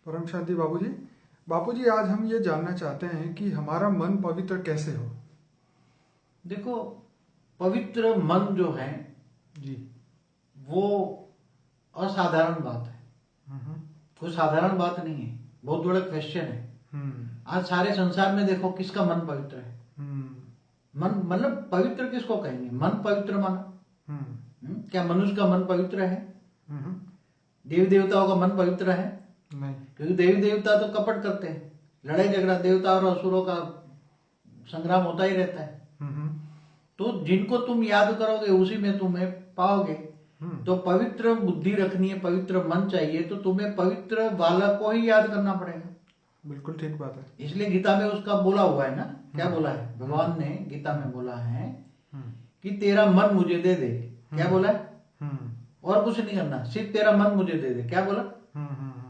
परम शांति बाबूजी। बापूजी, आज हम ये जानना चाहते हैं कि हमारा मन पवित्र कैसे हो। देखो, पवित्र मन जो है जी। वो असाधारण बात है। हम्म। कोई साधारण बात नहीं है, बहुत बड़ा क्वेश्चन है। हम्म। आज सारे संसार में देखो किसका मन पवित्र है। हम्म। मन मतलब पवित्र किसको कहेंगे? मन पवित्र माना। क्या मनुष्य का मन पवित्र है? हम्म। देवी देवताओं का मन पवित्र है? नहीं। क्योंकि देवी देवता तो कपट करते हैं, लड़ाई झगड़ा, देवता और असुरों का संग्राम होता ही रहता है। हम्म। तो जिनको तुम याद करोगे उसी में तुम्हें पाओगे। तो पवित्र बुद्धि रखनी है, पवित्र मन चाहिए, तो तुम्हें पवित्र बालक को ही याद करना पड़ेगा। बिल्कुल ठीक बात है। इसलिए गीता में उसका बोला हुआ है ना, क्या बोला है भगवान ने गीता में? बोला है कि तेरा मन मुझे दे दे। क्या बोला है? और कुछ नहीं करना, सिर्फ तेरा मन मुझे दे दे। क्या बोला?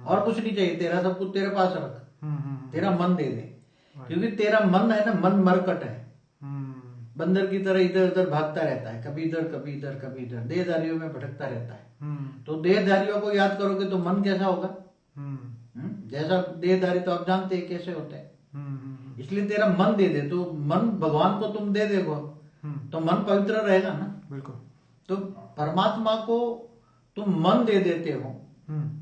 और कुछ नहीं चाहिए, तेरा सब कुछ तेरे पास रख, तेरा मन दे दे। क्योंकि तेरा मन है ना, मन मरकट है, बंदर की तरह इधर उधर भागता रहता है, कभी इधर कभी इधर कभी इधर, देहधारियों में भटकता रहता है। तो देहधारियों को याद करोगे तो मन कैसा होगा? जैसा देहधारी तो आप जानते हैं कैसे होते हैं। इसलिए तेरा मन दे दे, तो मन भगवान को तुम दे देखो तो मन पवित्र रहेगा ना। बिल्कुल। तो परमात्मा को तुम मन दे देते हो,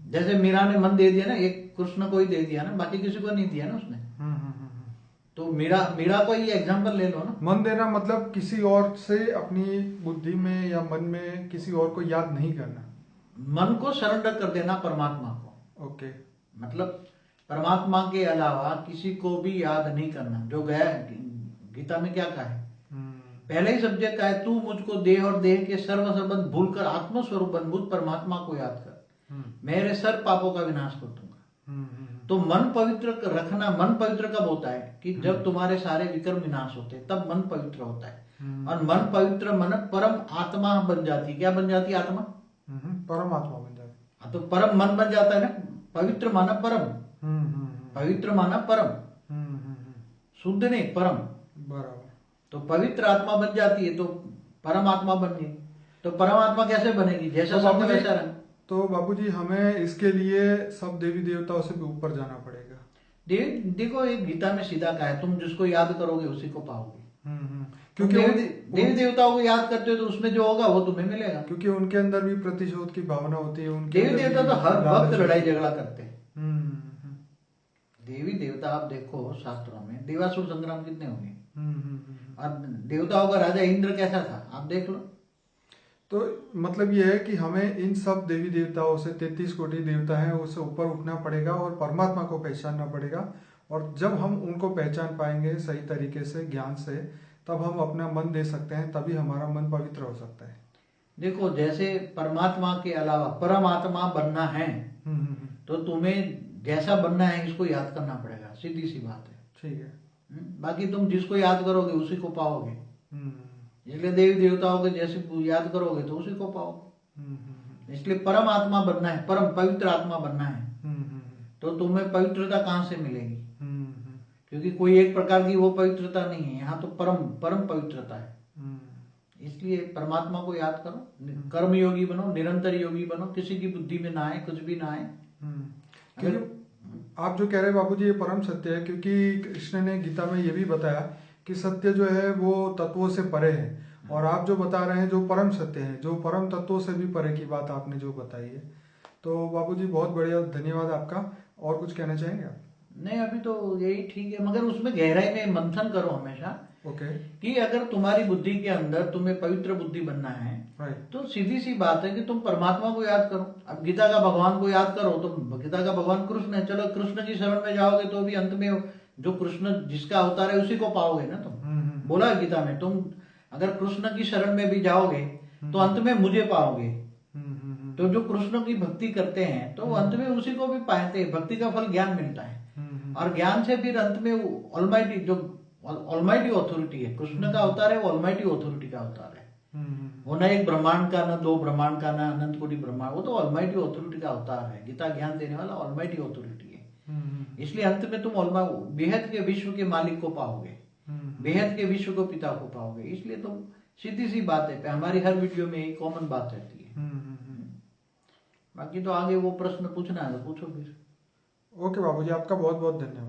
जैसे मीरा ने मन दे दिया ना, एक कृष्ण को ही दे दिया ना, बाकी किसी को नहीं दिया ना उसने। तो मीरा को ही एग्जाम्पल ले लो ना। मन देना मतलब किसी और से अपनी बुद्धि में या मन में किसी और को याद नहीं करना, मन को सरेंडर कर देना परमात्मा को। ओके। मतलब परमात्मा के अलावा किसी को भी याद नहीं करना। जो गया गीता में क्या कहा है? पहले ही सब्जेक्ट का है, तू मुझको देह और देह के सर्व संबंध भूलकर आत्मस्वरूप अद्भुत परमात्मा को याद कर, मेरे सर्व पापों का विनाश कर दूंगा। तो मन पवित्र रखना, मन पवित्र कब होता है? कि जब तुम्हारे सारे विकर्म विनाश होते हैं, तब मन पवित्र होता है। और मन पवित्र मन परम आत्मा बन जाती है। क्या बन जाती है? आत्मा, परमात्मा बन जाती। हाँ, तो परम मन बन जाता है ना। पवित्र माना परम, पवित्र माना परम, शुद्ध नहीं, परम। बराबर। तो पवित्र आत्मा बन जाती है तो परमात्मा बन गई। तो परमात्मा कैसे बनेगी? जैसा संग वैसा रंग। तो बापूजी, हमें इसके लिए सब देवी देवताओं से भी ऊपर जाना पड़ेगा। देखो, एक गीता में सीधा कहा है, तुम जिसको याद करोगे उसी को पाओगे। क्योंकि देवी देवताओं को याद करते हो तो उसमें जो होगा वो तुम्हें मिलेगा। क्योंकि उनके अंदर भी प्रतिशोध की भावना होती है। उनके देवी देवता तो हर वक्त लड़ाई झगड़ा करते हैं। देवी देवता आप देखो शास्त्रों में, देवासुर संग्राम कितने होंगे। और देवताओं का राजा इंद्र कैसा था, आप देख लो। तो मतलब ये है कि हमें इन सब देवी देवताओं से, 33 कोटि देवता हैं, उससे ऊपर उठना पड़ेगा और परमात्मा को पहचानना पड़ेगा। और जब हम उनको पहचान पाएंगे सही तरीके से, ज्ञान से, तब हम अपना मन दे सकते हैं, तभी हमारा मन पवित्र हो सकता है। देखो, जैसे परमात्मा के अलावा परमात्मा बनना है तो तुम्हें जैसा बनना है इसको याद करना पड़ेगा, सीधी सी बात है। ठीक है। बाकी तुम जिसको याद करोगे उसी को पाओगे। इसलिए देवी देवताओं के जैसे याद करोगे तो उसी को पाओगे। इसलिए परम आत्मा बनना है, परम पवित्र आत्मा बनना है। तो तुम्हें पवित्रता कहाँ से मिलेगी? क्योंकि कोई एक प्रकार की वो पवित्रता नहीं है, यहाँ तो परम परम पवित्रता है। इसलिए परमात्मा को याद करो, कर्म योगी बनो, निरंतर योगी बनो, किसी की बुद्धि में ना आए, कुछ भी ना आए। क्योंकि आप जो कह रहे हैं बाबूजी, ये परम सत्य है। क्योंकि कृष्ण ने गीता में ये भी बताया कि सत्य जो है वो तत्वों से परे है, और आप जो बता रहे हैं जो परम सत्य है, जो परम तत्वों से भी परे की बात आपने जो बताई है। तो बाबूजी बहुत बढ़िया, धन्यवाद आपका। और कुछ कहना चाहेंगे आप? नहीं, अभी तो यही ठीक है, मगर उसमें गहराई में मंथन करो हमेशा। ओके। कि अगर तुम्हारी बुद्धि के अंदर तुम्हें पवित्र बुद्धि बनना है तो सीधी सी बात है कि तुम परमात्मा को याद करो। अब गीता का भगवान को याद करो तो गीता का भगवान कृष्ण है, चलो कृष्ण की शरण में जाओगे तो भी अंत में जो कृष्ण जिसका अवतार है उसी को पाओगे ना तुम। बोला है गीता में, तुम अगर कृष्ण की शरण में भी जाओगे तो अंत में मुझे पाओगे। तो जो कृष्ण की भक्ति करते हैं तो अंत में उसी को भी पाते हैं। भक्ति का फल ज्ञान मिलता है, और ज्ञान से फिर अंत में ऑलमाइटी, जो ऑलमाइटी ऑथोरिटी है, कृष्ण का अवतार है, वो ऑलमाइटी ऑथोरिटी का अवतार है। वो ना एक ब्रह्मांड का, ना दो ब्रह्मांड का, ना अनंत कोटि ब्रह्मांड, वो तो ऑलमाइटी ऑथोरिटी का अवतार है। गीता ज्ञान देने वाला ऑलमाइटी ऑथोरिटी है। इसलिए अंत में तुम बेहद के विश्व के मालिक को पाओगे, बेहद के विश्व को पिता को पाओगे। इसलिए तुम, सीधी सी बात है, हमारी हर वीडियो में एक कॉमन बात रहती है। बाकी तो आगे वो प्रश्न पूछना है तो पूछो फिर। ओके बाबूजी, आपका बहुत बहुत धन्यवाद।